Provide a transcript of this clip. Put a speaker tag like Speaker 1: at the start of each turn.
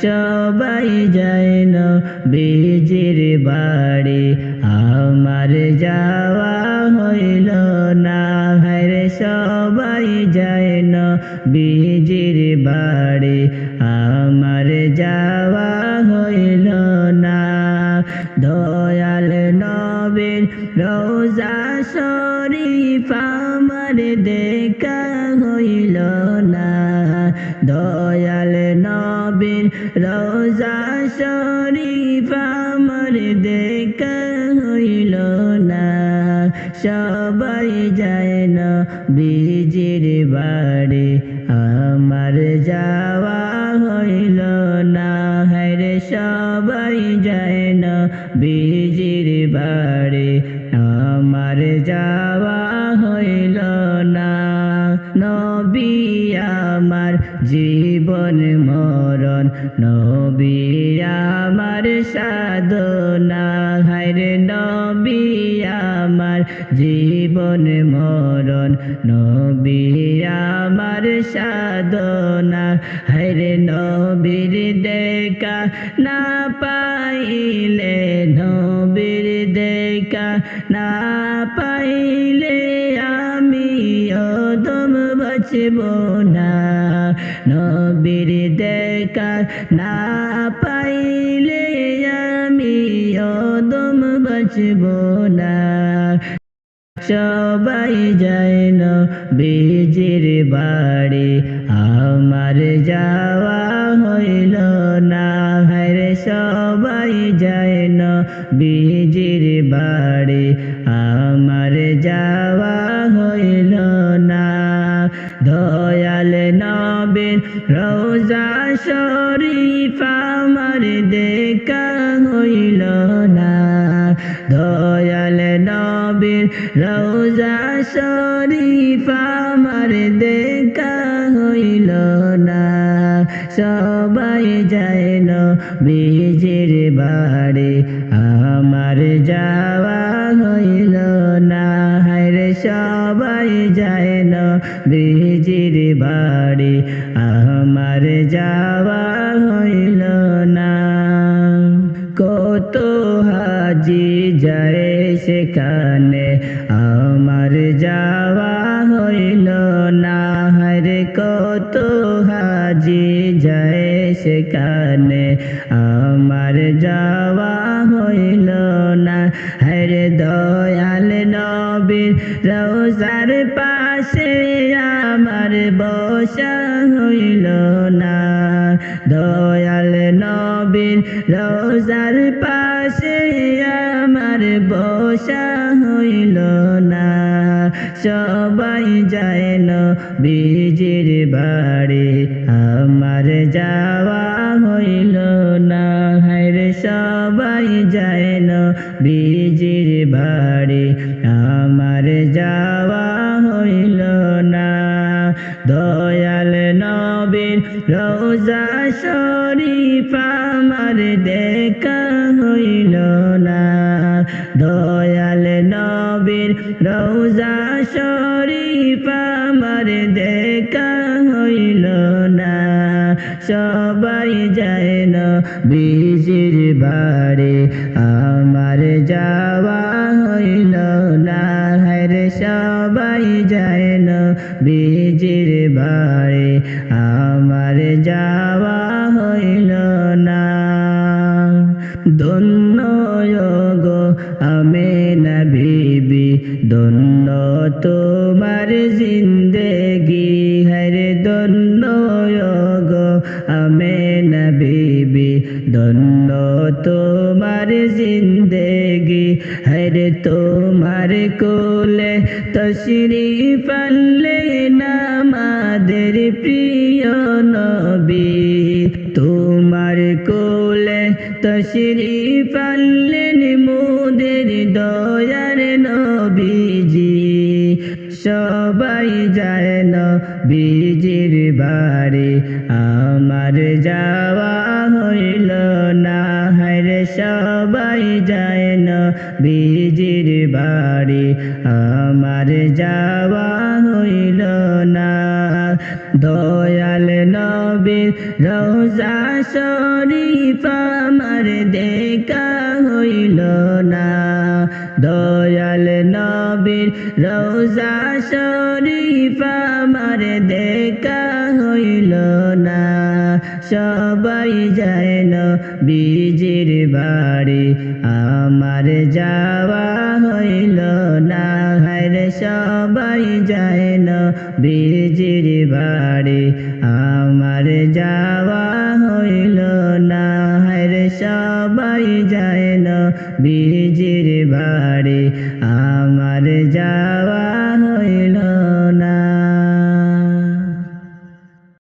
Speaker 1: সবাই যায় নবীজির বাড়ি আমার যাওয়া হইল না হায়রে সবাই যায় নবীজির বাড়ি আমার যাওয়া হইল না দয়াল নবীর রোজা শরীফ আমার দেখা হইল না দয়াল নবীর রোজা শরীফ আমার দেখা হইল না সবাই যায় নবীজির বাড়ি আমার যাওয়া হইল না হায়রে সবাই যায় নবীজির বাড়ি আমার যাওয়া হইল না নবী আমার জীবন মরণ নবী আমার সাধনা হায়রে নবী আমার জীবন মরণ নবী আমার সাধনা হায়রে নবীর দেখা না পাইলে নবীর দেখা না পাইলে আমি অদম বাঁচব না নবীর দেখা না পাইলে আমি অদম বাঁচব না সবাই যায় নবীজির বাড়ি আমার যাওয়া হইল না হায়রে সবাই যায় নবীজির বাড়ি আমার যাওয়া হইল না দয়াল নবীর রোজা শরীফ আমার দেখা হইল না দয়াল নবীর রোজা শরীফ আমার দেখা হইল না সবাই যায় নবীজির বাড়ি আমার যাওয়া হইল না হায়রে সবাই যায় নবীজির বাড়ি আমার যাওয়া হইল না কত হাজি যায় সেখানে আমার যাওয়া হইল না হায়রে কত হাজি যায় সেখানে আমার যাওয়া হইল না হায়রে দয়াল নবীর রোজার পাশে আমার বসা হইল না দয়াল নবীর রোজার পাশে আমার বসা হইল না সবাই যায় নবীজির বাড়ি আমার যাওয়া হইল না হায়রে সবাই যায় নবীজির বাড়ি আমার যাওয়া হইল না দয়াল নবীর রোজা শরীফ আমার দেখা হইল না দয়াল নবীর রোজা শরীফ আমার দেখা হইল না সবাই যায় নবীজির বাড়ি আমার যাওয়া হইল না হায়রে সবাই যায় নবীজির বাড়ি আমার যাওয়া হইল না ধন্য গো আমেনা বিবি ধন্য তোমার জিন্দেগি হরে ধন্য গো আমেনা বিবি ধন্য তোমার জিন্দেগি হরে তোমার কোলে তশরিফ আনলেন আমাদের প্রিয় নবী তোমার কোলে তশরিফ আনলেন মোদের দয়ার নবীজি সবাই যায় নবীজির বাড়ি আমার যাওয়া হইল না হরে সবাই যায় নবীজির বাড়ি আমার যাওয়া হইল না দয়াল নবী নবীর রওজা শরীফ আমার দেখা হইল না। দয়াল নবীর রওজা শরীফ আমার দেখা হইল না। সবাই যায় নবীজির বাড়ি আমার যাওয়া হইল না। হায়রে সবাই যায় নবীজির বাড়ি আমার যাওয়া হইল না। হায়রে সবাই যায় নবীজির বাড়ি আমার যাওয়া